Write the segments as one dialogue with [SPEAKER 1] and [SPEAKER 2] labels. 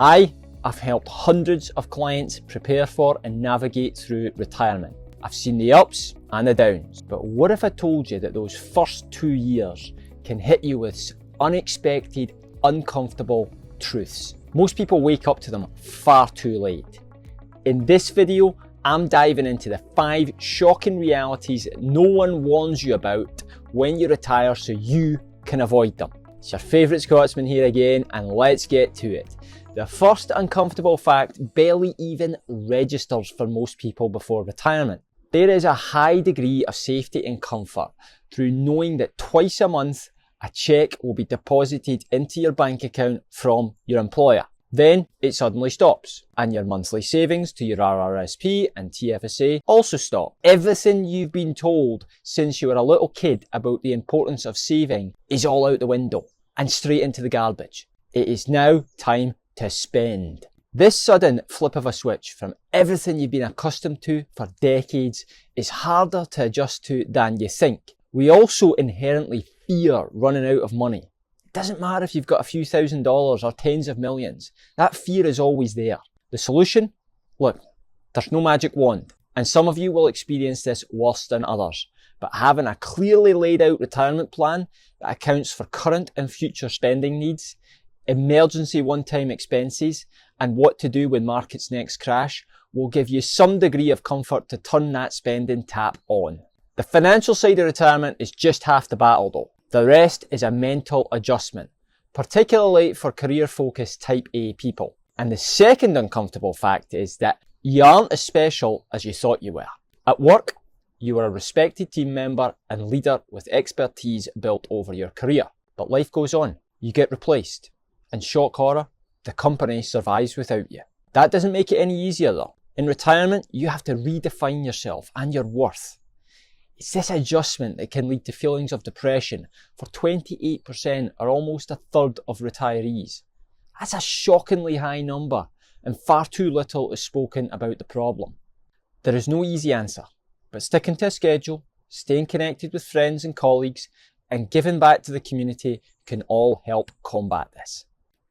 [SPEAKER 1] I've helped hundreds of clients prepare for and navigate through retirement. I've seen the ups and the downs, but what if I told you that those first 2 years can hit you with unexpected, uncomfortable truths? Most people wake up to them far too late. In this video, I'm diving into the 5 shocking realities that no one warns you about when you retire so you can avoid them. It's your favourite Scotsman here again, and let's get to it. The first uncomfortable fact barely even registers for most people before retirement. There is a high degree of safety and comfort through knowing that twice a month a cheque will be deposited into your bank account from your employer. Then it suddenly stops, and your monthly savings to your RRSP and TFSA also stop. Everything you've been told since you were a little kid about the importance of saving is all out the window and straight into the garbage. It is now time to spend. This sudden flip of a switch from everything you've been accustomed to for decades is harder to adjust to than you think. We also inherently fear running out of money. It doesn't matter if you've got a few $1,000s or tens of millions. That fear is always there. The solution? Look, there's no magic wand, and some of you will experience this worse than others. But having a clearly laid out retirement plan that accounts for current and future spending needs, emergency one-time expenses, and what to do when markets next crash will give you some degree of comfort to turn that spending tap on. The financial side of retirement is just half the battle though. The rest is a mental adjustment, particularly for career-focused type A people. And the second uncomfortable fact is that you aren't as special as you thought you were. At work, you are a respected team member and leader with expertise built over your career. But life goes on. You get replaced. And shock horror, the company survives without you. That doesn't make it any easier though. In retirement, you have to redefine yourself and your worth. It's this adjustment that can lead to feelings of depression for 28% or almost a third of retirees. That's a shockingly high number, and far too little is spoken about the problem. There is no easy answer, but sticking to a schedule, staying connected with friends and colleagues, and giving back to the community can all help combat this.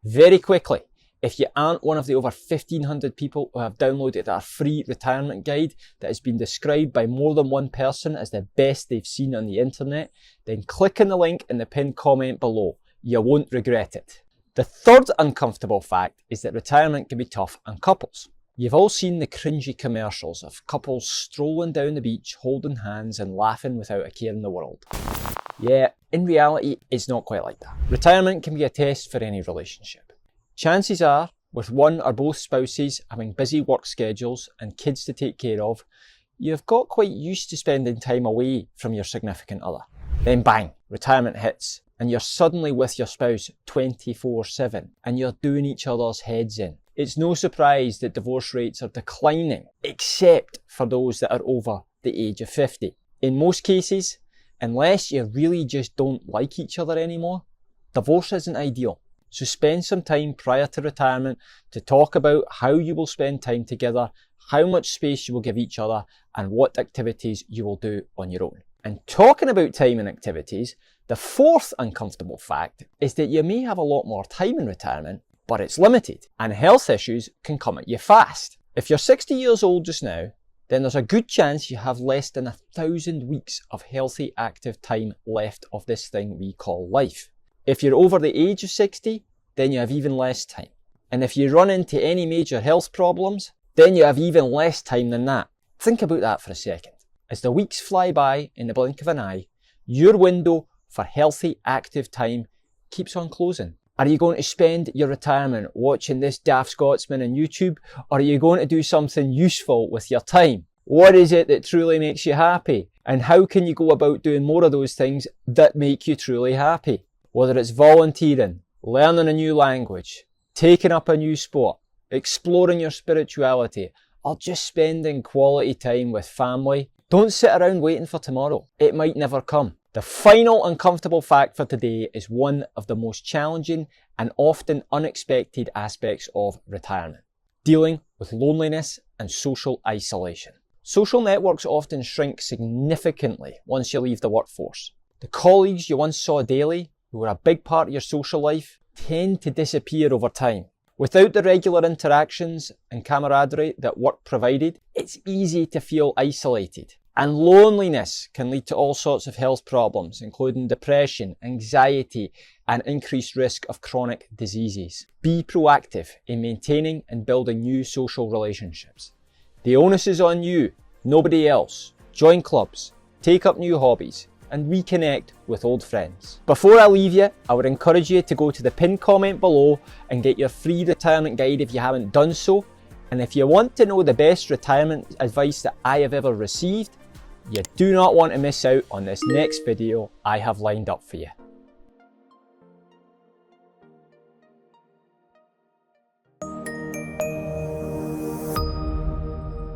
[SPEAKER 1] Very quickly, if you aren't one of the over 1,500 people who have downloaded our free retirement guide that has been described by more than one person as the best they've seen on the internet, then click on the link in the pinned comment below. You won't regret it. The third uncomfortable fact is that retirement can be tough on couples. You've all seen the cringy commercials of couples strolling down the beach, holding hands and laughing without a care in the world. Yeah, in reality, it's not quite like that. Retirement can be a test for any relationship. Chances are, with one or both spouses having busy work schedules and kids to take care of, you've got quite used to spending time away from your significant other. Then bang, retirement hits, and you're suddenly with your spouse 24/7, and you're doing each other's heads in. It's no surprise that divorce rates are declining, except for those that are over the age of 50. In most cases, unless you really just don't like each other anymore, divorce isn't ideal. So spend some time prior to retirement to talk about how you will spend time together, how much space you will give each other, and what activities you will do on your own. And talking about time and activities, the fourth uncomfortable fact is that you may have a lot more time in retirement, but it's limited, and health issues can come at you fast. If you're 60 years old just now, then there's a good chance you have less than 1,000 weeks of healthy active time left of this thing we call life. If you're over the age of 60, then you have even less time. And if you run into any major health problems, then you have even less time than that. Think about that for a second. As the weeks fly by in the blink of an eye, your window for healthy active time keeps on closing. Are you going to spend your retirement watching this daft Scotsman on YouTube, or are you going to do something useful with your time? What is it that truly makes you happy? And how can you go about doing more of those things that make you truly happy? Whether it's volunteering, learning a new language, taking up a new sport, exploring your spirituality, or just spending quality time with family, don't sit around waiting for tomorrow. It might never come. The final uncomfortable fact for today is one of the most challenging and often unexpected aspects of retirement: dealing with loneliness and social isolation. Social networks often shrink significantly once you leave the workforce. The colleagues you once saw daily, who were a big part of your social life, tend to disappear over time. Without the regular interactions and camaraderie that work provided, it's easy to feel isolated. And loneliness can lead to all sorts of health problems, including depression, anxiety, and increased risk of chronic diseases. Be proactive in maintaining and building new social relationships. The onus is on you, nobody else. Join clubs, take up new hobbies, and reconnect with old friends. Before I leave you, I would encourage you to go to the pinned comment below and get your free retirement guide if you haven't done so. And if you want to know the best retirement advice that I have ever received, you do not want to miss out on this next video I have lined up for you.